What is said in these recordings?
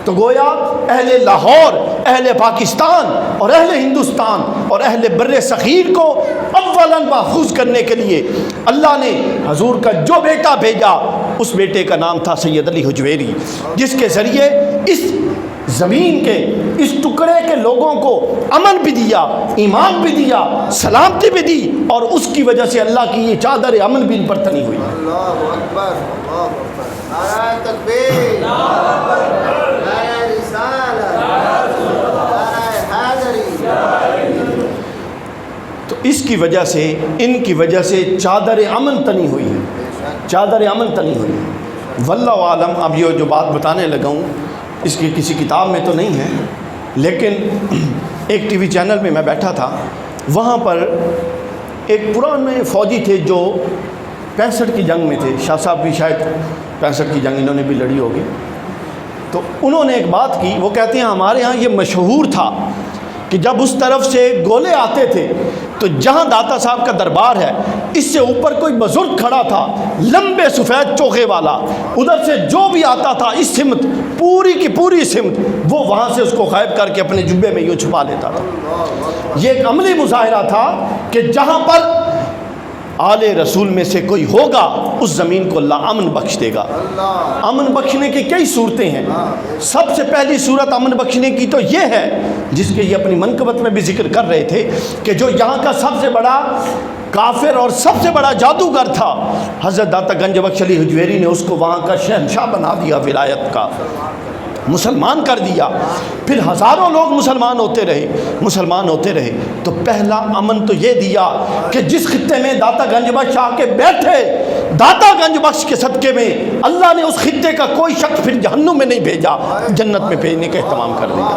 تو گویا اہل لاہور، اہل پاکستان اور اہل ہندوستان اور اہل بر صغیر کو اولاً محفوظ کرنے کے لیے اللہ نے حضور کا جو بیٹا بھیجا، اس بیٹے کا نام تھا سید علی حجویری، جس کے ذریعے اس زمین کے اس ٹکڑے کے لوگوں کو امن بھی دیا، ایمان بھی دیا، سلامتی بھی دی، اور اس کی وجہ سے اللہ کی یہ چادر امن بھی ان پر تنی ہوئی۔ اللہ اکبر، اللہ اکبر، نعرہ تکبیر، نعرہ رسالت، نعرہ حیدری۔ تو اس کی وجہ سے، ان کی وجہ سے چادر امن تنی ہوئی ہے، چادر امن تنی ہوئی ہے۔ واللہ عالم، اب یہ جو بات بتانے لگا ہوں اس کی کسی کتاب میں تو نہیں ہے، لیکن ایک ٹی وی چینل میں بیٹھا تھا، وہاں پر ایک پرانے فوجی تھے جو 65 کی جنگ میں تھے، شاہ صاحب بھی شاید 65 کی جنگ انہوں نے بھی لڑی ہوگی۔ تو انہوں نے ایک بات کی، وہ کہتے ہیں ہمارے ہاں یہ مشہور تھا کہ جب اس طرف سے گولے آتے تھے تو جہاں داتا صاحب کا دربار ہے اس سے اوپر کوئی بزرگ کھڑا تھا، لمبے سفید چوغے والا، ادھر سے جو بھی آتا تھا اس سمت، پوری کی پوری سمت، وہ وہاں سے اس کو غائب کر کے اپنے جبے میں یوں چھپا لیتا تھا۔ یہ ایک عملی مظاہرہ تھا کہ جہاں پر آل رسول میں سے کوئی ہوگا اس زمین کو اللہ امن بخش دے گا۔ امن بخشنے کی کئی صورتیں ہیں، سب سے پہلی صورت امن بخشنے کی تو یہ ہے، جس کے یہ اپنی منقبت میں بھی ذکر کر رہے تھے، کہ جو یہاں کا سب سے بڑا کافر اور سب سے بڑا جادوگر تھا حضرت داتا گنج بخش علی حجویری نے اس کو وہاں کا شہنشاہ بنا دیا، ولایت کا مسلمان کر دیا۔ پھر ہزاروں لوگ مسلمان ہوتے رہے تو پہلا امن تو یہ دیا کہ جس خطے میں داتا گنج بخش آ کے بیٹھے، داتا گنج بخش کے صدقے میں اللہ نے اس خطے کا کوئی شخص پھر جہنم میں نہیں بھیجا، جنت میں بھیجنے کا اہتمام کر دیا۔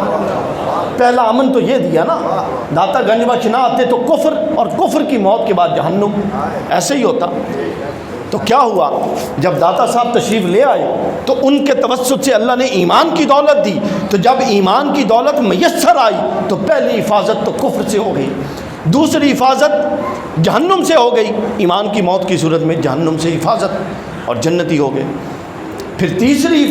پہلا امن تو یہ دیا نا، داتا گنج بخش نہ آتے تو کفر، اور کفر کی موت کے بعد جہنم، ایسے ہی ہوتا۔ تو کیا ہوا، جب داتا صاحب تشریف لے آئے تو ان کے توسط سے اللہ نے ایمان کی دولت دی، تو جب ایمان کی دولت میسر آئی تو پہلی حفاظت تو کفر سے ہو گئی، دوسری حفاظت جہنم سے ہو گئی، ایمان کی موت کی صورت میں جہنم سے حفاظت اور جنتی ہو گئے۔ پھر تیسری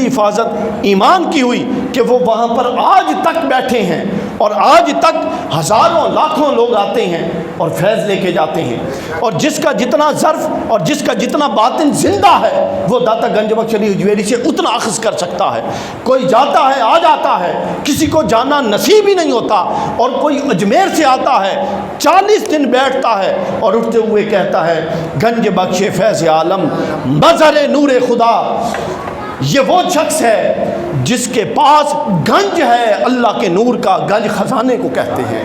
حفاظت ایمان کی ہوئی کہ وہ وہاں پر آج تک بیٹھے ہیں، اور آج تک ہزاروں لاکھوں لوگ آتے ہیں اور فیض لے کے جاتے ہیں، اور جس کا جتنا ظرف اور جس کا جتنا باطن زندہ ہے وہ داتا گنج بخش علی حجویری سے اتنا اخذ کر سکتا ہے۔ کوئی جاتا ہے، آ جاتا ہے، کسی کو جانا نصیب ہی نہیں ہوتا، اور کوئی اجمیر سے آتا ہے 40 دن بیٹھتا ہے اور اٹھتے ہوئے کہتا ہے گنج بخش فیض عالم مظہر نور خدا۔ یہ وہ شخص ہے جس کے پاس گنج ہے اللہ کے نور کا، گنج خزانے کو کہتے ہیں،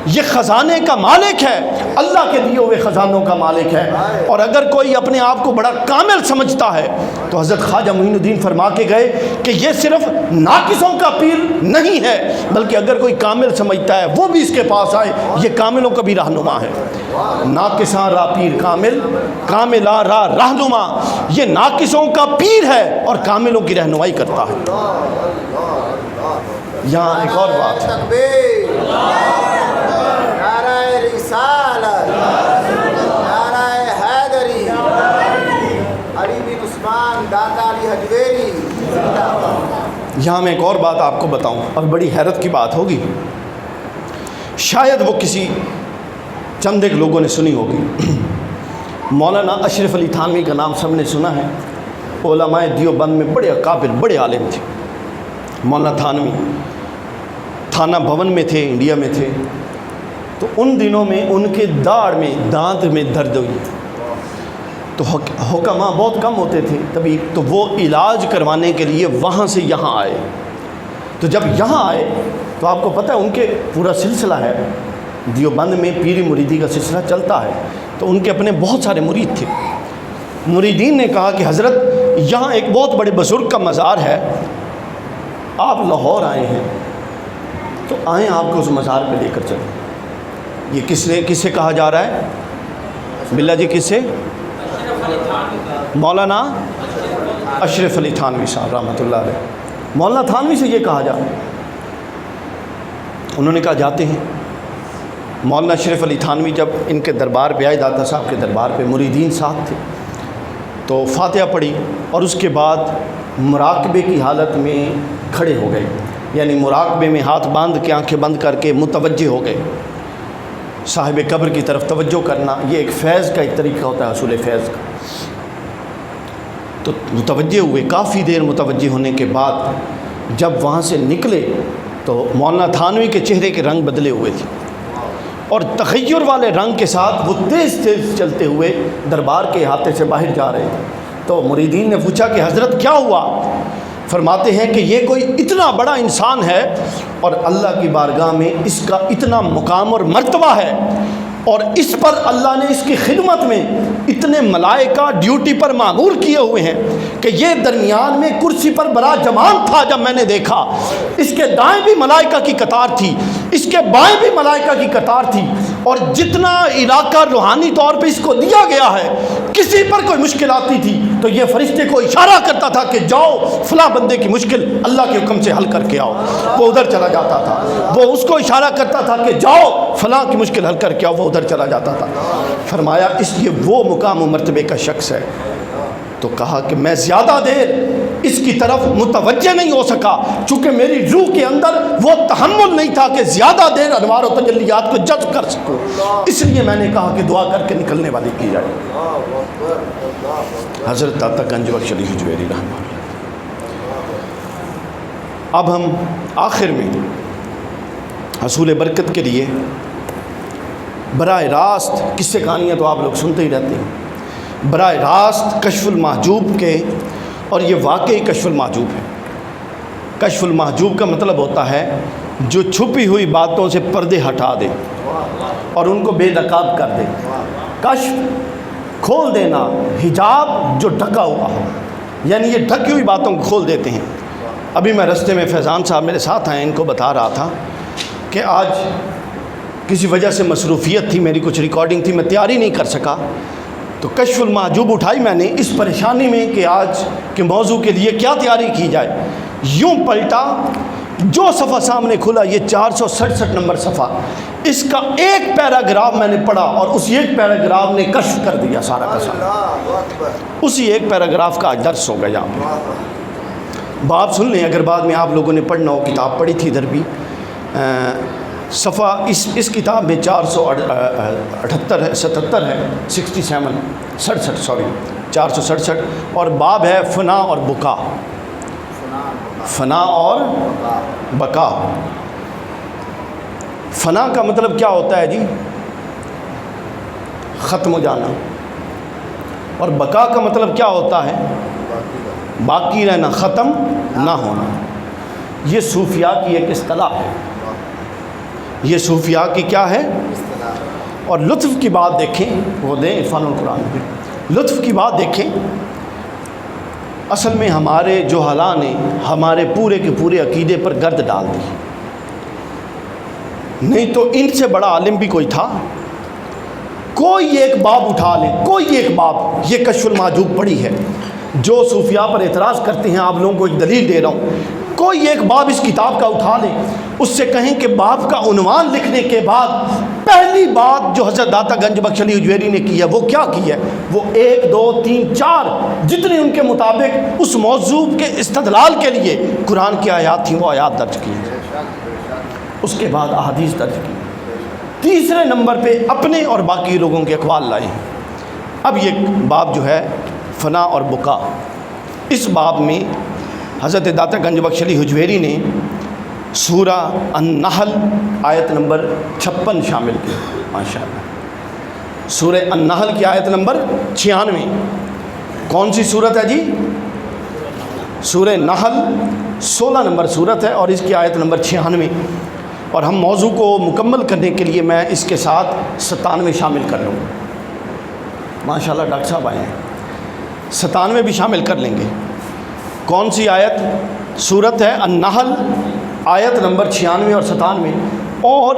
یہ خزانے کا مالک ہے، اللہ کے دیے ہوئے خزانوں کا مالک ہے۔ اور اگر کوئی اپنے آپ کو بڑا کامل سمجھتا ہے تو حضرت خواجہ معین الدین فرما کے گئے کہ یہ صرف ناقصوں کا پیر نہیں ہے، بلکہ اگر کوئی کامل سمجھتا ہے وہ بھی اس کے پاس آئے، یہ کاملوں کا بھی رہنما ہے۔ ناقصاں را پیر کامل، کاملاں را رہنما، یہ ناقصوں کا پیر ہے اور کاملوں کی رہنمائی کرتا ہے۔ یہاں ایک اور بات ہے، نعرہ رسالت، نعرہ حیدری، علی بن عثمان داتا علی حجویری۔ یہاں میں ایک اور بات آپ کو بتاؤں، اور بڑی حیرت کی بات ہوگی، شاید وہ کسی چند ایک لوگوں نے سنی ہوگی۔ مولانا اشرف علی تھانوی کا نام سب نے سنا ہے، علماء دیوبند میں بڑے قابل، بڑے عالم تھے۔ مولانا تھانوی تھانہ بھون میں تھے، انڈیا میں تھے، تو ان دنوں میں ان کے داڑھ میں، دانت میں درد ہوئی، تو حکماء بہت کم ہوتے تھے تبھی، تو وہ علاج کروانے کے لیے وہاں سے یہاں آئے۔ تو جب یہاں آئے تو آپ کو پتہ ہے ان کے پورا سلسلہ ہے، دیوبند میں پیری مریدی کا سلسلہ چلتا ہے، تو ان کے اپنے بہت سارے مرید تھے۔ مریدین نے کہا کہ حضرت یہاں ایک بہت بڑے بزرگ کا مزار ہے، آپ لاہور آئے ہیں تو آئیں آپ کو اس مزار پہ لے کر چلیں۔ یہ کس سے کہا جا رہا ہے؟ بلّہ جی کس سے؟ مولانا اشرف علی تھانوی صاحب رحمۃ اللہ علیہ۔ مولانا تھانوی سے یہ کہا جا رہا ہے، انہوں نے کہا جاتے ہیں۔ مولانا اشرف علی تھانوی جب ان کے دربار پہ آئے، داتا صاحب کے دربار پہ، مریدین ساتھ تھے، تو تو فاتحہ پڑھی اور اس کے بعد مراقبے کی حالت میں کھڑے ہو گئے، یعنی مراقبے میں ہاتھ باندھ کے آنکھیں بند کر کے متوجہ ہو گئے، صاحب قبر کی طرف توجہ کرنا، یہ ایک فیض کا ایک طریقہ ہوتا ہے، حصول فیض کا۔ تو متوجہ ہوئے، کافی دیر متوجہ ہونے کے بعد جب وہاں سے نکلے تو مولانا تھانوی کے چہرے کے رنگ بدلے ہوئے تھے، اور تغیر والے رنگ کے ساتھ وہ تیز تیز چلتے ہوئے دربار کے احاطے سے باہر جا رہے تھے۔ تو مریدین نے پوچھا کہ حضرت کیا ہوا؟ فرماتے ہیں کہ یہ کوئی اتنا بڑا انسان ہے اور اللہ کی بارگاہ میں اس کا اتنا مقام اور مرتبہ ہے، اور اس پر اللہ نے اس کی خدمت میں اتنے ملائکہ ڈیوٹی پر معمور کیے ہوئے ہیں کہ یہ درمیان میں کرسی پر براجمان تھا۔ جب میں نے دیکھا اس کے دائیں بھی ملائکہ کی قطار تھی، اس کے بائیں بھی ملائکہ کی قطار تھی، اور جتنا علاقہ روحانی طور پہ اس کو دیا گیا ہے، کسی پر کوئی مشکل آتی تھی تو یہ فرشتے کو اشارہ کرتا تھا کہ جاؤ فلاں بندے کی مشکل اللہ کے حکم سے حل کر کے آؤ، وہ ادھر چلا جاتا تھا۔ وہ اس کو اشارہ کرتا تھا کہ جاؤ فلاں کی مشکل حل کر کے آؤ، وہ ادھر چلا جاتا تھا۔ فرمایا اس لیے وہ مقام و مرتبے کا شخص ہے۔ تو کہا کہ میں زیادہ دیر اس کی طرف متوجہ نہیں ہو سکا، چونکہ میری روح کے اندر وہ تحمل نہیں تھا کہ زیادہ دیر انوار و تجلیات کو جذب کر سکوں، اس لیے میں نے کہا کہ دعا کر کے نکلنے والی کی جائے۔ حضرت داتا گنج بخش علی حجویری رحمہ اللہ۔ اب ہم آخر میں حصول برکت کے لیے براہ راست قصے کہانیاں تو آپ لوگ سنتے ہی رہتے ہیں، براہ راست کشف المحجوب کے، اور یہ واقعی کشف المحجوب ہے۔ کشف المحجوب کا مطلب ہوتا ہے جو چھپی ہوئی باتوں سے پردے ہٹا دے اور ان کو بے نقاب کر دے۔ کشف کھول دینا، حجاب جو ڈھکا ہوا ہو، یعنی یہ ڈھکی ہوئی باتوں کو کھول دیتے ہیں۔ ابھی میں رستے میں فیضان صاحب میرے ساتھ آئے، ان کو بتا رہا تھا کہ آج کسی وجہ سے مصروفیت تھی، میری کچھ ریکارڈنگ تھی، میں تیاری نہیں کر سکا، تو کشف المحجوب اٹھائی میں نے اس پریشانی میں کہ آج کے موضوع کے لیے کیا تیاری کی جائے۔ یوں پلٹا، جو صفحہ سامنے کھلا یہ 467 نمبر صفحہ، اس کا ایک پیراگراف میں نے پڑھا اور اسی ایک پیراگراف نے کشف کر دیا سارا کا سارا۔ اسی ایک پیراگراف کا درس ہو گیا۔ باب سن لیں، اگر بعد میں آپ لوگوں نے پڑھنا ہو، کتاب پڑھی تھی ادھر بھی، صفحہ اس کتاب میں 478 ہے، 77 ہے، 67 سوری 467، اور باب ہے فنا اور بکا، فنا اور بقا۔ فنا کا مطلب کیا ہوتا ہے جی؟ ختم ہو جانا، اور بقا کا مطلب کیا ہوتا ہے؟ باقی رہنا، ختم نہ ہونا۔ یہ صوفیاء کی ایک اصطلاح ہے، یہ صوفیاء کی کیا ہے؟ اور لطف کی بات دیکھیں، وہ دیں عرفان القرآن میں، لطف کی بات دیکھیں، اصل میں ہمارے جہلاء نے ہمارے پورے کے پورے عقیدے پر گرد ڈال دی، نہیں تو ان سے بڑا عالم بھی کوئی تھا؟ کوئی ایک باب اٹھا لیں، کوئی ایک باب، یہ کشف المحجوب پڑھی ہے، جو صوفیاء پر اعتراض کرتے ہیں آپ لوگوں کو ایک دلیل دے رہا ہوں، کوئی ایک باب اس کتاب کا اٹھا لیں، اس سے کہیں کہ باب کا عنوان لکھنے کے بعد پہلی بات جو حضرت داتا گنج بخش علی حجویری نے کی ہے وہ کیا کی ہے؟ وہ 1 2 3 4 جتنے ان کے مطابق اس موضوع کے استدلال کے لیے قرآن کی آیات تھیں وہ آیات درج کی، اس کے بعد احادیث درج کی، تیسرے نمبر پہ اپنے اور باقی لوگوں کے اقوال لائے ہیں۔ اب یہ باب جو ہے فنا اور بقا، اس باب میں حضرت داتا گنج بخش علی حجویری نے سورہ النحل آیت نمبر 56 شامل کی، ماشاءاللہ۔ سورہ النحل کی آیت نمبر 96، کون سی صورت ہے جی؟ سورہ نحل 16 نمبر صورت ہے اور اس کی آیت نمبر 96، اور ہم موضوع کو مکمل کرنے کے لیے میں اس کے ساتھ 97 شامل کر لوں گا۔ ماشاءاللہ ڈاکٹر صاحب آئے ہیں، 97 بھی شامل کر لیں گے۔ کون سی آیت؟ صورت ہے النحل آیت نمبر 96 اور 97۔ اور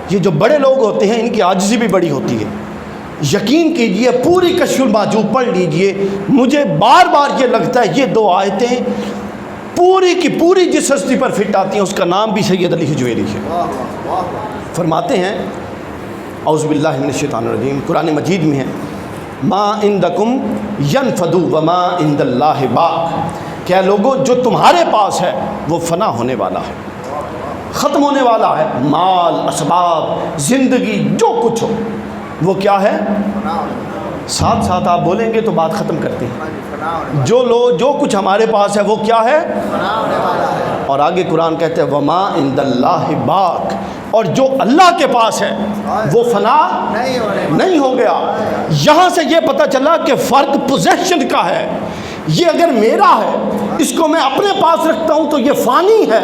یہ جو بڑے لوگ ہوتے ہیں ان کی عاجزی بھی بڑی ہوتی ہے، یقین کیجئے پوری کشف المحجوب پڑھ لیجئے، مجھے بار بار یہ لگتا ہے یہ 2 آیتیں پوری کی پوری جس ہستی پر فٹ آتی ہیں اس کا نام بھی سید علی حجویری ہے۔ فرماتے ہیں اعوذ باللہ من الشیطان الرجیم، قرآن مجید میں ہے، ما عندکم ینفد وما عند اللہ باق، کیا لوگوں جو تمہارے پاس ہے وہ فنا ہونے والا ہے، ختم ہونے والا ہے، مال، اسباب، زندگی، جو کچھ ہو وہ کیا ہے، ساتھ ساتھ آپ بولیں گے تو بات ختم کرتے ہیں، جو کچھ ہمارے پاس ہے وہ کیا ہے، اور آگے قرآن کہتے ہیں وما عند اللہ باق، اور جو اللہ کے پاس ہے وہ فنا نہیں ہو گیا۔ یہاں سے یہ پتہ چلا کہ فرق پوزیشن کا ہے، یہ اگر میرا ہے اس کو میں اپنے پاس رکھتا ہوں تو یہ فانی ہے،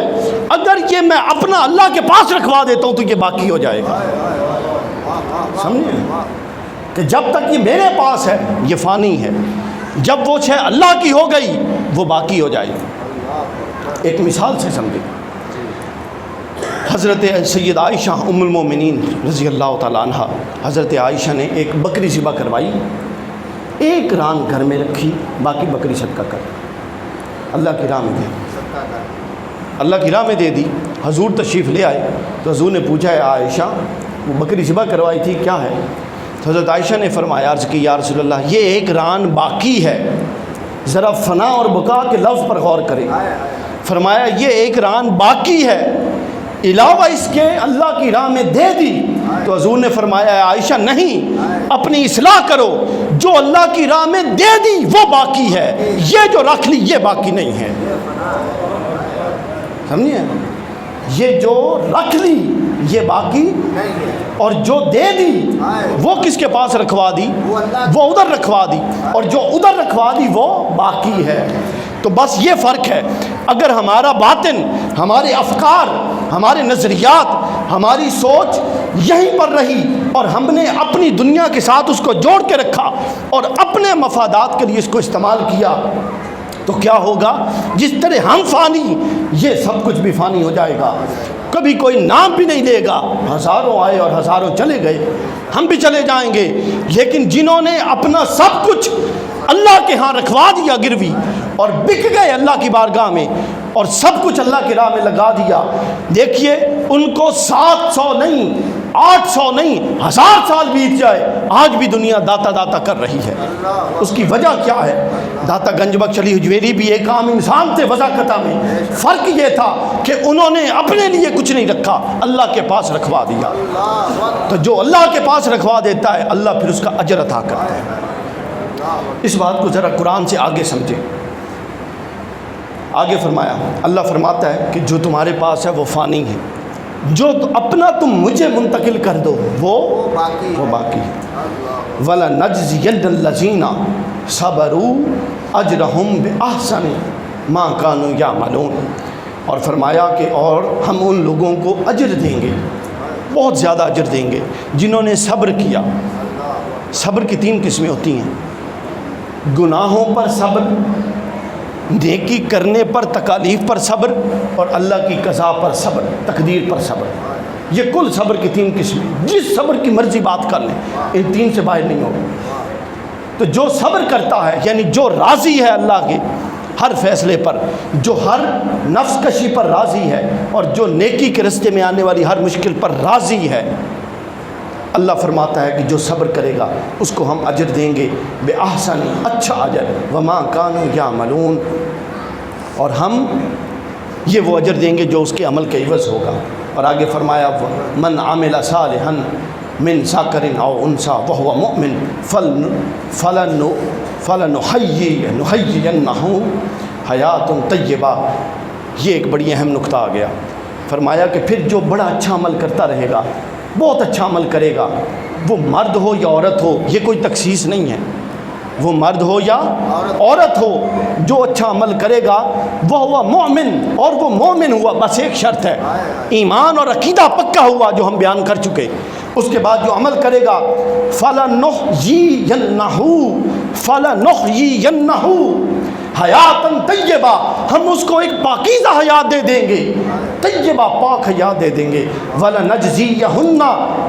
اگر یہ میں اپنا اللہ کے پاس رکھوا دیتا ہوں تو یہ باقی ہو جائے گا۔ سمجھے کہ جب تک یہ میرے پاس ہے یہ فانی ہے، جب وہ شے اللہ کی ہو گئی وہ باقی ہو جائے گی۔ ایک مثال سے سمجھے، حضرت سید عائشہ ام المومنین رضی اللہ تعالیٰ عنہ، حضرت عائشہ نے ایک بکری ذبح کروائی، ایک ران گھر میں رکھی، باقی بکری صدقہ کر اللہ کی راہ میں دے دی، اللہ کی راہ میں دے دی۔ حضور تشریف لے آئے تو حضور نے پوچھا ہے عائشہ وہ بکری ذبح کروائی تھی کیا ہے؟ تو حضرت عائشہ نے فرمایا، عرض کی یا رسول اللہ یہ ایک ران باقی ہے، ذرا فنا اور بقا کے لفظ پر غور کریں، فرمایا یہ ایک ران باقی ہے، علاوہ اس کے اللہ کی راہ میں دے دی۔ تو حضور نے فرمایا عائشہ نہیں، اپنی اصلاح کرو، جو اللہ کی راہ میں دے دی وہ باقی ہے، یہ جو رکھ لی یہ باقی نہیں ہے۔ سمجھے، یہ جو رکھ لی یہ باقی، اور جو دے دی وہ کس کے پاس رکھوا دی، وہ ادھر رکھوا دی، اور جو ادھر رکھوا دی وہ باقی ہے۔ تو بس یہ فرق ہے، اگر ہمارا باطن، ہمارے افکار، ہمارے نظریات، ہماری سوچ یہیں پر رہی اور ہم نے اپنی دنیا کے ساتھ اس کو جوڑ کے رکھا اور اپنے مفادات کے لیے اس کو استعمال کیا تو کیا ہوگا، جس طرح ہم فانی یہ سب کچھ بھی فانی ہو جائے گا، کبھی کوئی نام بھی نہیں لے گا، ہزاروں آئے اور ہزاروں چلے گئے، ہم بھی چلے جائیں گے، لیکن جنہوں نے اپنا سب کچھ اللہ کے ہاں رکھوا دیا گروی اور بک گئے اللہ کی بارگاہ میں اور سب کچھ اللہ کی راہ میں لگا دیا، دیکھیے ان کو 700 نہیں، 800 نہیں، 1000 سال بیت جائے آج بھی دنیا داتا داتا کر رہی ہے۔ اس کی وجہ کیا ہے؟ داتا گنج بخش علی حجویری بھی ایک عام انسان تھے وضاقتہ میں، فرق یہ تھا کہ انہوں نے اپنے لیے کچھ نہیں رکھا، اللہ کے پاس رکھوا دیا۔ تو جو اللہ کے پاس رکھوا دیتا ہے اللہ پھر اس کا اجر عطا کرتا ہے۔ اس بات کو ذرا قرآن سے آگے سمجھیں، آگے فرمایا، اللہ فرماتا ہے کہ جو تمہارے پاس ہے وہ فانی ہے، جو اپنا تم مجھے منتقل کر دو وہ باقی ہے۔ وَلَنَجْزِيَنَّ الَّذِينَ صَبَرُوا أَجْرَهُمْ بِأَحْسَنِ مَا كَانُوا يَعْمَلُونَ، اور فرمایا کہ اور ہم ان لوگوں کو اجر دیں گے، بہت زیادہ اجر دیں گے جنہوں نے صبر کیا۔ صبر کی 3 قسمیں ہوتی ہیں، گناہوں پر صبر، نیکی کرنے پر تکالیف پر صبر، اور اللہ کی قضا پر صبر، تقدیر پر صبر۔ یہ کل صبر کی 3 قسمیں، جس صبر کی مرضی بات کر لیں ان 3 سے باہر نہیں ہوگی۔ تو جو صبر کرتا ہے یعنی جو راضی ہے اللہ کے ہر فیصلے پر، جو ہر نفس کشی پر راضی ہے اور جو نیکی کے رستے میں آنے والی ہر مشکل پر راضی ہے، اللہ فرماتا ہے کہ جو صبر کرے گا اس کو ہم اجر دیں گے بے احسن، اچھا اجر، وما کانوا یعملون، اور ہم یہ وہ اجر دیں گے جو اس کے عمل کے عوض ہوگا۔ اور آگے فرمایا من عمل صالحا من ذکر او انثی وهو مؤمن فلنحیینہ حیات طیبہ۔ یہ ایک بڑی اہم نقطہ آ گیا، فرمایا کہ پھر جو بڑا اچھا عمل کرتا رہے گا، بہت اچھا عمل کرے گا، وہ مرد ہو یا عورت ہو، یہ کوئی تخصیص نہیں ہے، وہ مرد ہو یا عورت ہو، جو اچھا عمل کرے گا وہ ہوا مومن، اور وہ مومن ہوا، بس ایک شرط ہے، ایمان اور عقیدہ پکا ہوا جو ہم بیان کر چکے، اس کے بعد جو عمل کرے گا فَلَنُحْيِيَنَّهُ حیاتاً طیبہ، ہم اس کو ایک پاکیزہ حیات دے دیں گے، طیبہ پاک حیات دے دیں گے، وَلَنَجْزِيَنَّهُمْ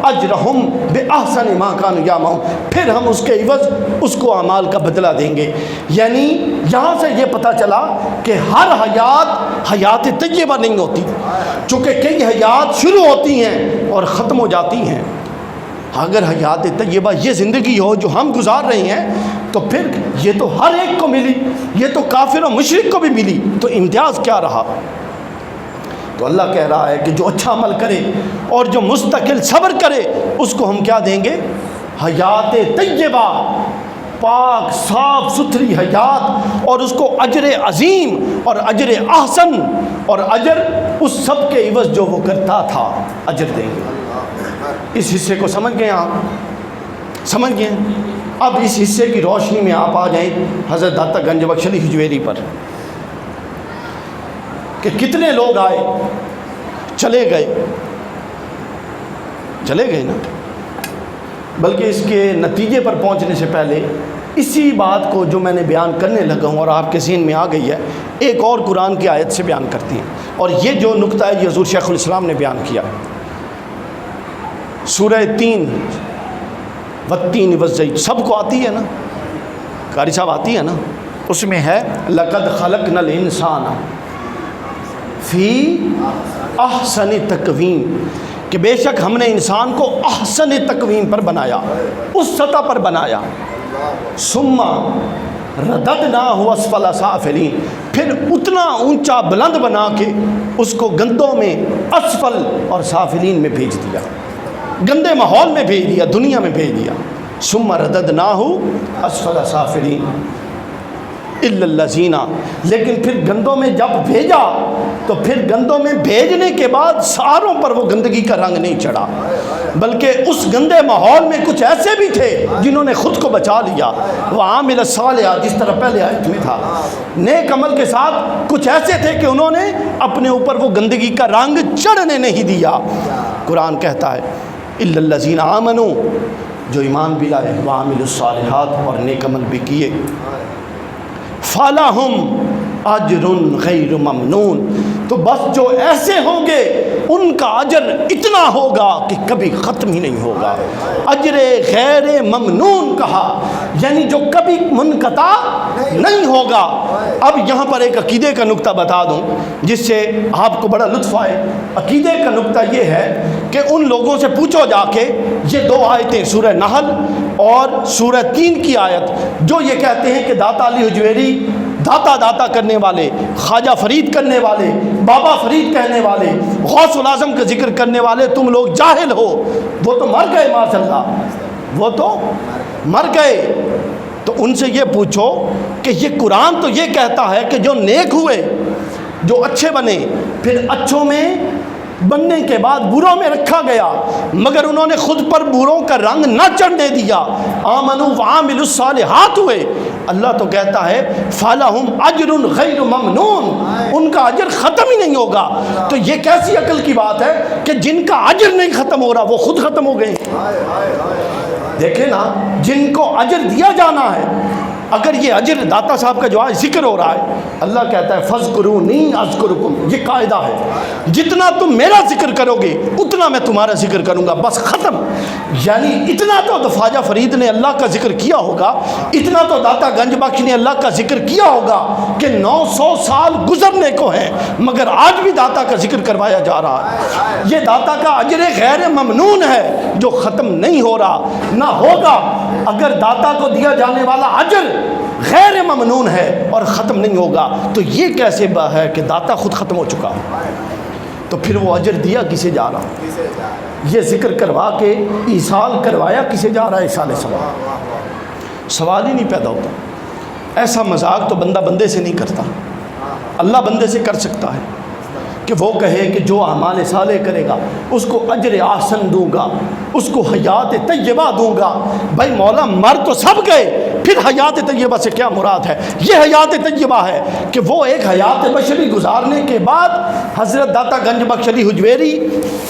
أَجْرَهُمْ بِأَحْسَنِ مَا كَانُوا يَعْمَلُونَ، پھر ہم اس کے عوض اس کو اعمال کا بدلہ دیں گے۔ یعنی یہاں سے یہ پتہ چلا کہ ہر حیات طیبہ نہیں ہوتی، چونکہ کئی حیات شروع ہوتی ہیں اور ختم ہو جاتی ہیں، اگر حیات طیبہ یہ زندگی ہو جو ہم گزار رہے ہیں تو پھر یہ تو ہر ایک کو ملی، یہ تو کافر و مشرک کو بھی ملی، تو امتیاز کیا رہا؟ تو اللہ کہہ رہا ہے کہ جو اچھا عمل کرے اور جو مستقل صبر کرے اس کو ہم کیا دیں گے؟ حیات طیبہ، پاک صاف ستھری حیات، اور اس کو اجر عظیم اور اجر احسن اور اجر اس سب کے عوض جو وہ کرتا تھا اجر دیں گے۔ اس حصے کو سمجھ گئے آپ؟ سمجھ گئے؟ اب اس حصے کی روشنی میں آپ آ جائیں حضرت داتا گنج بخش علی حجویری پر، کہ کتنے لوگ آئے چلے گئے نا، بلکہ اس کے نتیجے پر پہنچنے سے پہلے اسی بات کو جو میں نے بیان کرنے لگا ہوں اور آپ کے ذہن میں آ گئی ہے، ایک اور قرآن کی آیت سے بیان کرتی ہیں۔ اور یہ جو نقطہ ہے یہ حضور شیخ الاسلام نے بیان کیا، سورہ 3 والتین والزیتون، سب کو آتی ہے نا، قاری صاحب آتی ہے نا، اس میں ہے لقد خلقنا الانسان فی احسن تقویم، کہ بے شک ہم نے انسان کو احسن تقویم پر بنایا، اس سطح پر بنایا، ثم رددناہ اسفل سافلین، پھر اتنا اونچا بلند بنا کے اس کو گندوں میں اسفل اور سافلین میں بھیج دیا، گندے ماحول میں بھیج دیا، دنیا میں بھیج دیا۔ ثم رددناہ اسفل سافلین الا الذین، لیکن پھر گندوں میں جب بھیجا تو پھر گندوں میں بھیجنے کے بعد ساروں پر وہ گندگی کا رنگ نہیں چڑھا، بلکہ اس گندے ماحول میں کچھ ایسے بھی تھے جنہوں نے خود کو بچا لیا، وہ عامل الصالحات، جس طرح پہلے آیت میں تھا، نیک عمل کے ساتھ کچھ ایسے تھے کہ انہوں نے اپنے اوپر وہ گندگی کا رنگ چڑھنے نہیں دیا۔ قرآن کہتا ہے الا الذین آمنوا، جو ایمان بھی لائے، وعملوا الصالحات، اور نیک عمل بھی کیے، فَلَهُمْ أَجْرٌ غَيْرُ مَمْنُونَ، تو بس جو ایسے ہوں گے ان کا اجر اتنا ہوگا کہ کبھی ختم ہی نہیں ہوگا۔ اجر غیر ممنون کہا، یعنی جو کبھی منقطع نہیں ہوگا۔ اب یہاں پر ایک عقیدے کا نقطہ بتا دوں جس سے آپ کو بڑا لطف آئے۔ عقیدے کا نقطہ یہ ہے کہ ان لوگوں سے پوچھو جا کے، یہ دو آیتیں سورہ نحل اور سورہ 3 کی آیت، جو یہ کہتے ہیں کہ داتا علی حجویری داتا کرنے والے، خواجہ فرید کرنے والے، بابا فرید کہنے والے، غوث العظم کا ذکر کرنے والے، تم لوگ جاہل ہو، وہ تو مر گئے، معاذ اللہ، وہ تو مر گئے۔ تو ان سے یہ پوچھو کہ یہ قرآن تو یہ کہتا ہے کہ جو نیک ہوئے، جو اچھے بنے، پھر اچھوں میں بننے کے بعد بروں میں رکھا گیا، مگر انہوں نے خود پر بروں کا رنگ نہ چڑھنے دیا، آمنوا وعملوا الصالحات ہوئے۔ اللہ تو کہتا ہے فَلَهُمْ أَجْرٌ غَيْرُ مَمْنُونَ، ان کا اجر ختم ہی نہیں ہوگا۔ تو یہ کیسی عقل کی بات ہے کہ جن کا اجر نہیں ختم ہو رہا وہ خود ختم ہو گئے۔ دیکھیں نا، جن کو اجر دیا جانا ہے، اگر یہ اجر داتا صاحب کا جو آج ذکر ہو رہا ہے، اللہ کہتا ہے فَاذْكُرُونِي أَذْكُرْكُمْ، یہ قاعدہ ہے، جتنا تم میرا ذکر کرو گے اتنا میں تمہارا ذکر کروں گا، بس ختم۔ یعنی اتنا تو خواجہ فرید نے اللہ کا ذکر کیا ہوگا، اتنا تو داتا گنج بخش نے اللہ کا ذکر کیا ہوگا کہ 900 سال گزرنے کو ہیں، مگر آج بھی داتا کا ذکر کروایا جا رہا ہے۔ یہ داتا کا اجر غیر ممنون ہے جو ختم نہیں ہو رہا، نہ ہوگا۔ اگر داتا کو دیا جانے والا اجر غیر ممنون ہے اور ختم نہیں ہوگا تو یہ کیسے ہے کہ داتا خود ختم ہو چکا؟ تو پھر وہ اجر دیا کسے جا رہا؟ یہ ذکر کروا کے ایصال کروایا کسے جا رہا ہے؟ ایصال سوال ہی نہیں پیدا ہوتا۔ ایسا مذاق تو بندہ بندے سے نہیں کرتا، اللہ بندے سے کر سکتا ہے کہ وہ کہے کہ جو اعمال صالح کرے گا اس کو اجر احسن دوں گا، اس کو حیات طیبہ دوں گا۔ بھائی مولا، مر تو سب گئے، پھر حیات طیبہ سے کیا مراد ہے؟ یہ حیات طیبہ ہے کہ وہ ایک حیات بشری گزارنے کے بعد حضرت داتا گنج بخش علی حجویری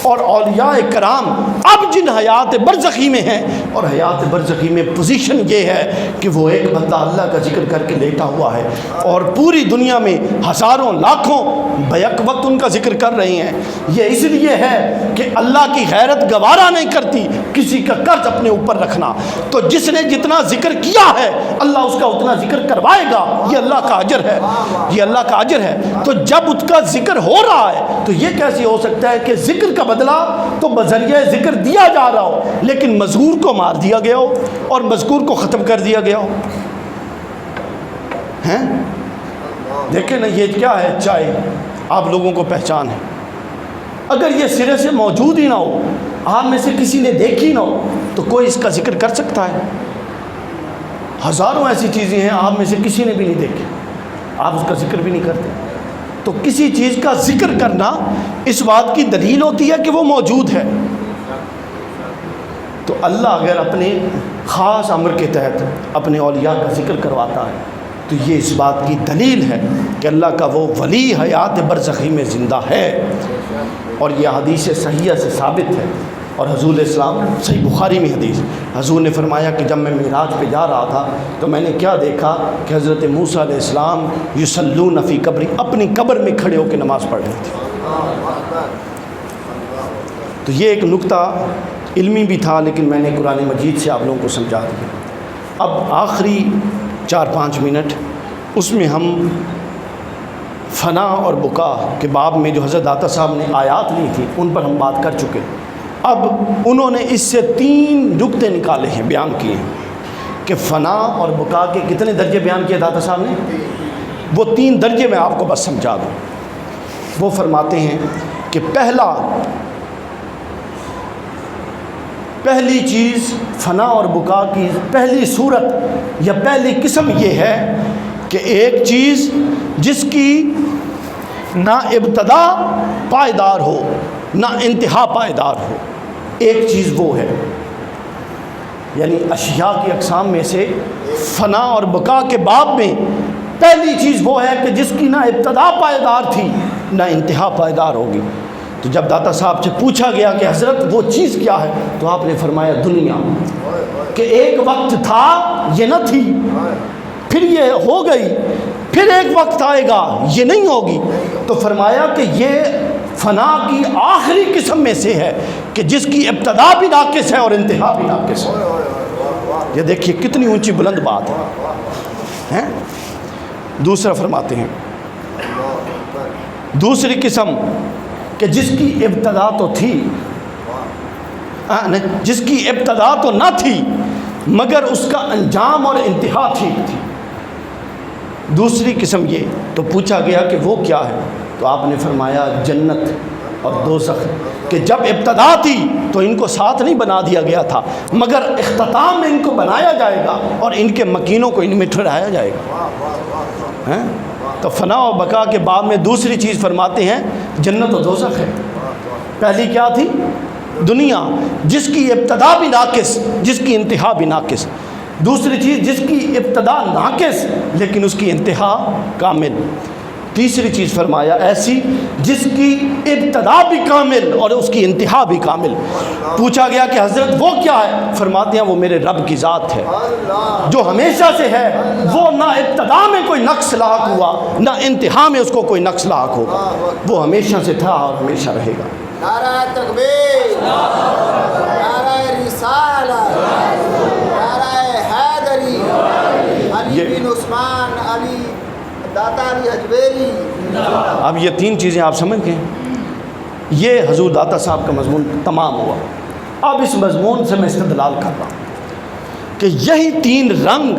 اور اولیاء کرام اب جن حیات برزخی میں ہیں، اور حیات برزخی میں پوزیشن یہ ہے کہ وہ ایک بندہ اللہ کا ذکر کر کے لیٹا ہوا ہے اور پوری دنیا میں ہزاروں لاکھوں بیک وقت ان کا ذکر کر رہے ہیں۔ یہ اس لیے ہے کہ اللہ کی غیرت گوارا نہیں کرتی کسی کا قرض اپنے اوپر رکھنا، تو جس نے جتنا ذکر کیا ہے اللہ اس کا اتنا ذکر کروائے گا، یہ اللہ کا اجر ہے، یہ اللہ کا اجر ہے۔ تو جب اس کا ذکر ہو رہا ہے تو یہ کیسے ہو سکتا ہے کہ ذکر کا بدلہ تو بذریعہ ذکر دیا جا رہا ہو لیکن مذکور کو مار دیا گیا ہو اور مذکور کو ختم کر دیا گیا ہو. ہیں دیکھیں نا یہ کیا ہے چائے، آپ لوگوں کو پہچان ہے. اگر یہ سرے سے موجود ہی نہ ہو، آپ میں سے کسی نے دیکھی نہ ہو، تو کوئی اس کا ذکر کر سکتا ہے؟ ہزاروں ایسی چیزیں ہیں آپ میں سے کسی نے بھی نہیں دیکھی، آپ اس کا ذکر بھی نہیں کرتے. تو کسی چیز کا ذکر کرنا اس بات کی دلیل ہوتی ہے کہ وہ موجود ہے. تو اللہ اگر اپنے خاص امر کے تحت اپنے اولیاء کا ذکر کرواتا ہے تو یہ اس بات کی دلیل ہے کہ اللہ کا وہ ولی حیات برزخی میں زندہ ہے. اور یہ حدیث صحیحہ سے ثابت ہے. اور حضور علیہ السلام، صحیح بخاری میں حدیث، حضور نے فرمایا کہ جب میں معراج پہ جا رہا تھا تو میں نے کیا دیکھا کہ حضرت موسیٰ علیہ السلام یصلون فی قبری، اپنی قبر میں کھڑے ہو کے نماز پڑھ رہے تھے. تو یہ ایک نکتہ علمی بھی تھا لیکن میں نے قرآن مجید سے آپ لوگوں کو سمجھا دیا. اب آخری 4-5 منٹ اس میں ہم فنا اور بقا کے باب میں جو حضرت داتا صاحب نے آیات لی تھی ان پر ہم بات کر چکے. اب انہوں نے اس سے 3 نکتے نکالے ہیں، بیان کیے ہیں کہ فنا اور بقا کے کتنے درجے بیان کیے داتا صاحب نے. وہ 3 درجے میں آپ کو بس سمجھا دوں. وہ فرماتے ہیں کہ پہلی چیز فنا اور بقا کی پہلی صورت یا پہلی قسم یہ ہے کہ ایک چیز جس کی نہ ابتدا پائیدار ہو نہ انتہا پائیدار ہو، ایک چیز وہ ہے. یعنی اشیاء کی اقسام میں سے فنا اور بقا کے باب میں پہلی چیز وہ ہے کہ جس کی نہ ابتدا پائیدار تھی نہ انتہا پائیدار ہوگی. تو جب داتا صاحب سے پوچھا گیا کہ حضرت وہ چیز کیا ہے تو آپ نے فرمایا دنیا، کہ ایک وقت تھا یہ نہ تھی، پھر یہ ہو گئی، پھر ایک وقت آئے گا یہ نہیں ہوگی. تو فرمایا کہ یہ فنا کی آخری قسم میں سے ہے کہ جس کی ابتدا بھی ناقص ہے اور انتہا بھی ناقص ہے. یہ دیکھیے کتنی اونچی بلند بات ہے. دوسرا فرماتے ہیں دوسری قسم کہ جس کی ابتدا تو تھی، جس کی ابتدا تو نہ تھی مگر اس کا انجام اور انتہا ٹھیک تھی. دوسری قسم یہ. تو پوچھا گیا کہ وہ کیا ہے تو آپ نے فرمایا جنت اور دوزخ، کہ جب ابتدا تھی تو ان کو ساتھ نہیں بنا دیا گیا تھا مگر اختتام میں ان کو بنایا جائے گا اور ان کے مکینوں کو ان میں ٹھہرایا جائے گا. تو فنا و بقا کے باب میں دوسری چیز فرماتے ہیں جنت و دوزخ ہے. پہلی کیا تھی؟ دنیا، جس کی ابتدا بھی ناقص جس کی انتہا بھی ناقص. دوسری چیز جس کی ابتدا ناقص لیکن اس کی انتہا کامل. تیسری چیز فرمایا ایسی جس کی ابتدا بھی کامل اور اس کی انتہا بھی کامل. پوچھا گیا کہ حضرت وہ کیا ہے؟ فرماتے ہیں وہ میرے رب کی ذات ہے جو ہمیشہ سے ہے. وہ نہ ابتدا میں کوئی نقص لاحق ہوا نہ انتہا میں اس کو کوئی نقص لاحق ہوگا. وہ ہمیشہ سے تھا اور ہمیشہ رہے گا. نعرہ تکبیر، نعرہ رسالت، نعرہ حیدری، علی بن عثمان، علی داتا علی حجویری. اب یہ 3 چیزیں آپ سمجھ گئے. یہ حضور داتا صاحب کا مضمون تمام ہوا. اب اس مضمون سے میں استدلال کر رہا ہوں کہ یہی 3 رنگ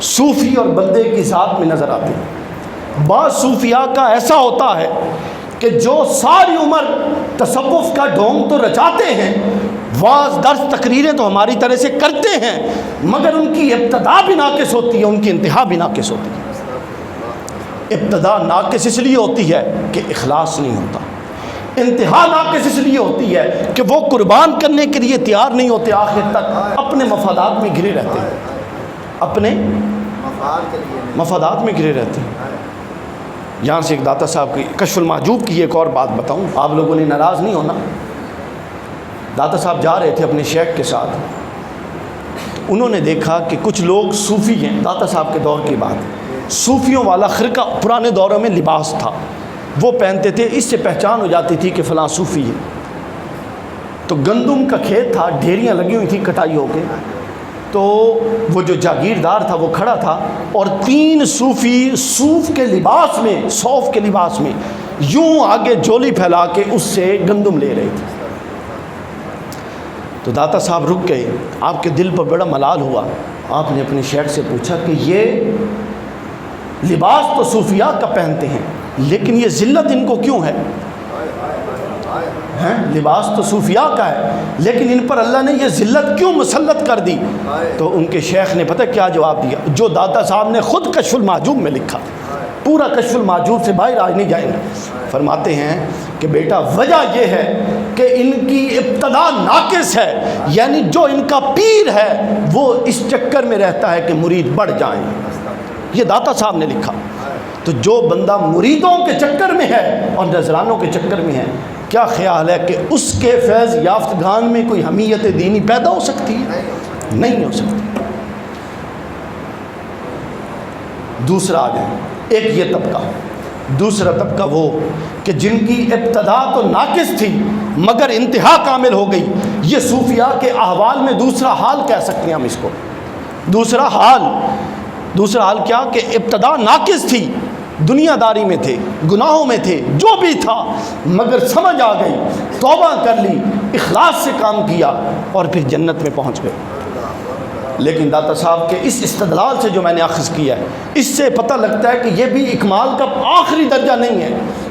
صوفی اور بندے کی ذات میں نظر آتے ہیں. بعض صوفیاء کا ایسا ہوتا ہے کہ جو ساری عمر تصوف کا ڈھونگ تو رچاتے ہیں، واعظ درس تقریریں تو ہماری طرح سے کرتے ہیں، مگر ان کی ابتدا بھی ناقص ہوتی ہے، ان کی انتہا بھی ناقص ہوتی ہے. ابتدا ناقص اس لیے ہوتی ہے کہ اخلاص نہیں ہوتا. انتہا ناقص اس لیے ہوتی ہے کہ وہ قربان کرنے کے لیے تیار نہیں ہوتے، آخر تک اپنے مفادات میں گھرے رہتے ہیں، اپنے مفادات میں گھرے رہتے ہیں. یہاں سے ایک داتا صاحب کی کشف المحجوب کی ایک اور بات بتاؤں، آپ لوگوں نے ناراض نہیں ہونا. داتا صاحب جا رہے تھے اپنے شیخ کے ساتھ، انہوں نے دیکھا کہ کچھ لوگ صوفی ہیں. داتا صاحب کے دور کی بات، صوفیوں والا خرقہ پرانے دوروں میں لباس تھا، وہ پہنتے تھے، اس سے پہچان ہو جاتی تھی کہ فلاں صوفی ہے. تو گندم کا کھیت تھا، ڈھیریاں لگی ہوئی تھیں کٹائی ہو کے. تو وہ جو جاگیردار تھا وہ کھڑا تھا اور 3 صوفی صوف کے لباس میں، صوف کے لباس میں یوں آگے جولی پھیلا کے اس سے گندم لے رہے تھے. تو داتا صاحب رک گئے، آپ کے دل پر بڑا ملال ہوا. آپ نے اپنے شیخ سے پوچھا کہ یہ لباس تو صوفیاء کا پہنتے ہیں، لیکن یہ ذلت ان کو کیوں ہے؟ لباس تو صوفیاء کا ہے، لیکن ان پر اللہ نے یہ ذلت کیوں مسلط کر دی؟ تو ان کے شیخ نے پتہ کیا جواب دیا، جو داتا صاحب نے خود کشف المحجوب میں لکھا. پورا کشف المحجوب سے باہر آج نہیں جائیں گے. فرماتے ہیں کہ بیٹا وجہ یہ ہے کہ ان کی ابتدا ناقص ہے، یعنی جو ان کا پیر ہے وہ اس چکر میں رہتا ہے کہ مرید بڑھ جائیں. یہ داتا صاحب نے لکھا. تو جو بندہ مریدوں کے چکر میں ہے اور نذرانوں کے چکر میں ہے، کیا خیال ہے کہ اس کے فیض یافتگان میں کوئی حمیت دینی پیدا ہو سکتی ہے؟ نہیں ہو سکتی. دوسرا آ جائیں، ایک یہ طبقہ. دوسرا طبقہ وہ کہ جن کی ابتدا تو ناقص تھی مگر انتہا کامل ہو گئی. یہ صوفیاء کے احوال میں دوسرا حال کہہ سکتے ہیں ہم اس کو. دوسرا حال کیا کہ ابتدا ناقص تھی، دنیا داری میں تھے، گناہوں میں تھے، جو بھی تھا، مگر سمجھ آ گئی، توبہ کر لی، اخلاص سے کام کیا اور پھر جنت میں پہنچ گئے. لیکن داتا صاحب کے اس استدلال سے جو میں نے اخذ کیا ہے، اس سے پتہ لگتا ہے کہ یہ بھی اکمال کا آخری درجہ نہیں ہے،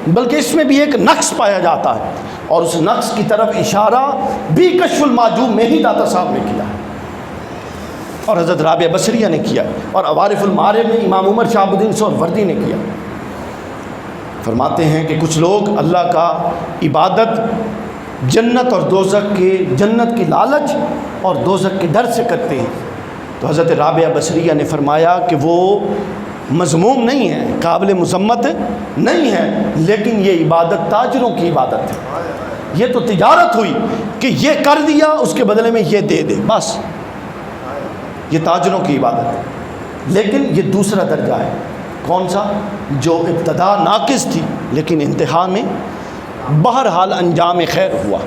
بلکہ اس میں بھی ایک نقص پایا جاتا ہے، اور اس نقص کی طرف اشارہ بھی کشف المحجوب میں ہی داتا صاحب نے کیا ہے، اور حضرت رابعہ بصریہ نے کیا، اور عوارف المعارف میں امام عمر شہاب الدین سہروردی نے کیا. فرماتے ہیں کہ کچھ لوگ اللہ کا عبادت جنت اور دوزخ کے، جنت کی لالچ اور دوزخ کے ڈر سے کرتے ہیں. تو حضرت رابعہ بصریہ نے فرمایا کہ وہ مذموم نہیں ہے، قابل مذمت نہیں ہے، لیکن یہ عبادت تاجروں کی عبادت ہے. یہ تو تجارت ہوئی کہ یہ کر دیا، اس کے بدلے میں یہ دے دے، بس یہ تاجروں کی عبادت ہے. لیکن یہ دوسرا درجہ ہے. کون سا؟ جو ابتدا ناقص تھی لیکن انتہا میں بہرحال انجام خیر ہوا.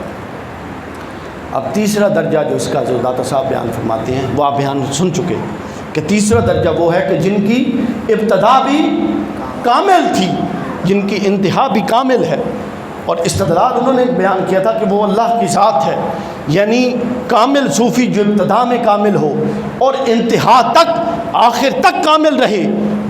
اب تیسرا درجہ جو اس کا جو داتا صاحب بیان فرماتے ہیں، وہ آپ بیان سن چکے کہ تیسرا درجہ وہ ہے کہ جن کی ابتدا بھی کامل تھی، جن کی انتہا بھی کامل ہے. اور استدلال انہوں نے بیان کیا تھا کہ وہ اللہ کی ذات ہے، یعنی کامل صوفی جو ابتدا میں کامل ہو اور انتہا تک، آخر تک کامل رہے،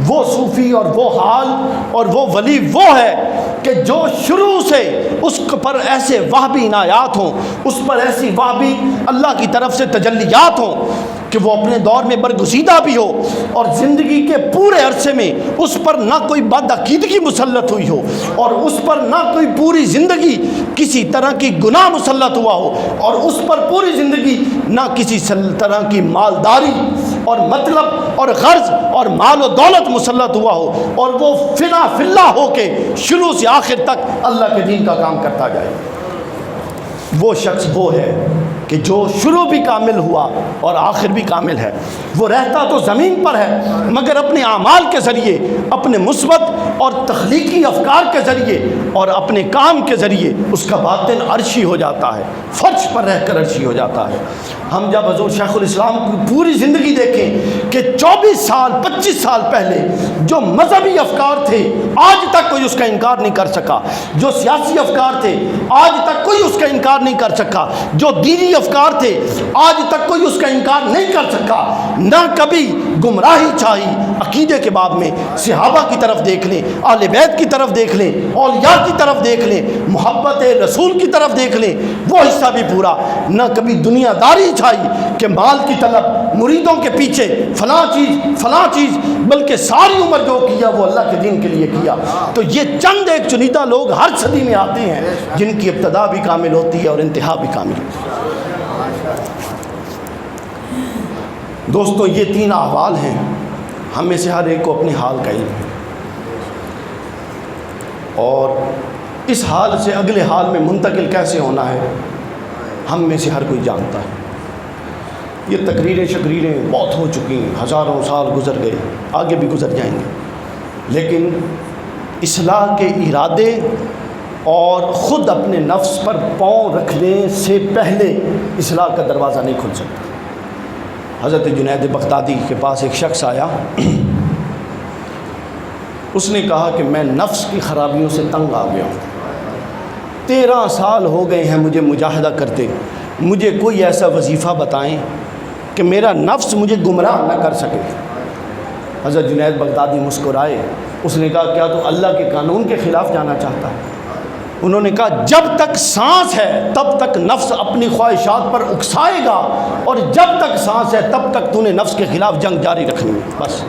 وہ صوفی اور وہ حال اور وہ ولی وہ ہے کہ جو شروع سے اس پر ایسے وہبی عنایات ہوں، اس پر ایسی وہبی اللہ کی طرف سے تجلیات ہوں کہ وہ اپنے دور میں برگزیدہ بھی ہو، اور زندگی کے پورے عرصے میں اس پر نہ کوئی بد عقیدگی مسلط ہوئی ہو، اور اس پر نہ کوئی پوری زندگی کسی طرح کی گناہ مسلط ہوا ہو، اور اس پر پوری زندگی نہ کسی طرح کی مالداری اور مطلب اور غرض اور مال و دولت مسلط ہوا ہو، اور وہ فنا فلا ہو کے شروع سے آخر تک اللہ کے دین کا کام کرتا جائے. وہ شخص وہ ہے کہ جو شروع بھی کامل ہوا اور آخر بھی کامل ہے. وہ رہتا تو زمین پر ہے مگر اپنے اعمال کے ذریعے، اپنے مثبت اور تخلیقی افکار کے ذریعے اور اپنے کام کے ذریعے اس کا باطن عرشی ہو جاتا ہے، فرش پر رہ کر عرشی ہو جاتا ہے. ہم جب حضور شیخ الاسلام کی پوری زندگی دیکھیں کہ 24 سال 25 سال پہلے جو مذہبی افکار تھے آج تک کوئی اس کا انکار نہیں کر سکا، جو سیاسی افکار تھے آج تک کوئی اس کا انکار نہیں کر سکا، جو دینی افکار تھے آج تک کوئی اس کا انکار نہیں کر سکا. نہ کبھی گمراہی چھائی عقیدے کے باب میں. صحابہ کی طرف دیکھ لیں، اہل بیت کی طرف دیکھ لیں، اولیاء کی طرف دیکھ لیں، محبت رسول کی طرف دیکھ لیں، وہ حصہ بھی پورا. نہ کبھی دنیا داری چھائی کہ مال کی طلب، مریدوں کے پیچھے فلاں چیز، بلکہ ساری عمر جو کیا وہ اللہ کے دین کے لیے کیا. تو یہ چند ایک چنیدہ لوگ ہر صدی میں آتے ہیں جن کی ابتدا بھی کامل ہوتی ہے اور انتہا بھی کامل ہوتی ہے. دوستو یہ 3 احوال ہیں، ہم میں سے ہر ایک کو اپنے حال کا علم ہے، اور اس حال سے اگلے حال میں منتقل کیسے ہونا ہے ہم میں سے ہر کوئی جانتا ہے. یہ تقریریں بہت ہو چکی ہیں، ہزاروں سال گزر گئے، آگے بھی گزر جائیں گے، لیکن اصلاح کے ارادے اور خود اپنے نفس پر پاؤں رکھنے سے پہلے اصلاح کا دروازہ نہیں کھل سکتا. حضرت جنید بغدادی کے پاس ایک شخص آیا، اس نے کہا کہ میں نفس کی خرابیوں سے تنگ آ گیا ہوں، 13 سال ہو گئے ہیں مجھے مجاہدہ کرتے، مجھے کوئی ایسا وظیفہ بتائیں کہ میرا نفس مجھے گمراہ نہ کر سکے۔ حضرت جنید بغدادی مسکرائے، اس نے کہا کیا تو اللہ کے قانون کے خلاف جانا چاہتا ہے؟ انہوں نے کہا جب تک سانس ہے تب تک نفس اپنی خواہشات پر اکسائے گا، اور جب تک سانس ہے تب تک تو نے نفس کے خلاف جنگ جاری رکھنی ہے۔ بس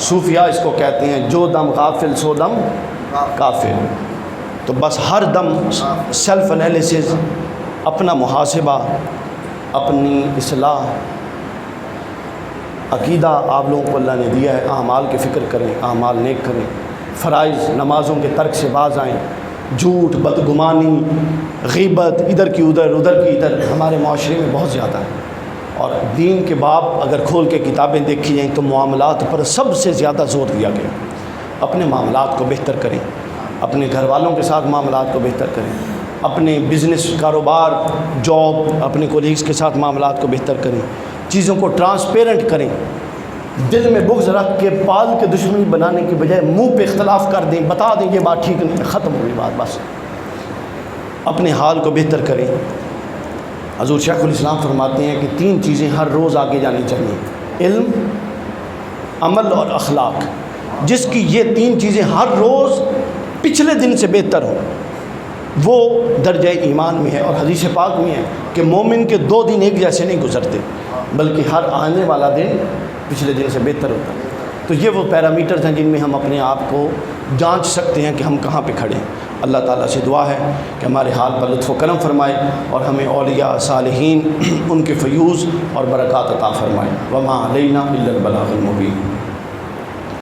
صوفیاء اس کو کہتے ہیں جو دم غافل سو دم کافر۔ تو بس ہر دم سیلف انالیسز، اپنا محاسبہ، اپنی اصلاح، عقیدہ آپ لوگوں کو اللہ نے دیا ہے، اعمال کی فکر کریں، اعمال نیک کریں، فرائض نمازوں کے ترک سے باز آئیں۔ جھوٹ، بدگمانی، غیبت، ادھر کی ادھر ادھر کی ادھر ہمارے معاشرے میں بہت زیادہ ہے، اور دین کے باب اگر کھول کے کتابیں دیکھی جائیں تو معاملات پر سب سے زیادہ زور دیا گیا۔ اپنے معاملات کو بہتر کریں، اپنے گھر والوں کے ساتھ معاملات کو بہتر کریں، اپنے بزنس، کاروبار، جاب، اپنے کولیگز کے ساتھ معاملات کو بہتر کریں، چیزوں کو ٹرانسپیرنٹ کریں، دل میں بغض رکھ کے پال کے دشمنی بنانے کی بجائے منہ پہ اختلاف کر دیں، بتا دیں یہ بات ٹھیک نہیں ہے، ختم ہوئی بات۔ بس اپنے حال کو بہتر کریں۔ حضور شیخ الاسلام فرماتے ہیں کہ 3 چیزیں ہر روز آگے جانی چاہیے، علم، عمل اور اخلاق۔ جس کی یہ 3 چیزیں ہر روز پچھلے دن سے بہتر ہوں، وہ درجہ ایمان میں ہے۔ اور حدیث پاک میں ہے کہ مومن کے 2 دن ایک جیسے نہیں گزرتے، بلکہ ہر آنے والا دن پچھلے دن سے بہتر ہوتا ہے۔ تو یہ وہ پیرامیٹرز ہیں جن میں ہم اپنے آپ کو جانچ سکتے ہیں کہ ہم کہاں پہ کھڑے ہیں۔ اللہ تعالیٰ سے دعا ہے کہ ہمارے حال پر لطف و کرم فرمائے، اور ہمیں اولیاء صالحین ان کے فیوز اور برکات عطا فرمائے۔ وما علینا الا البلاغ المبین۔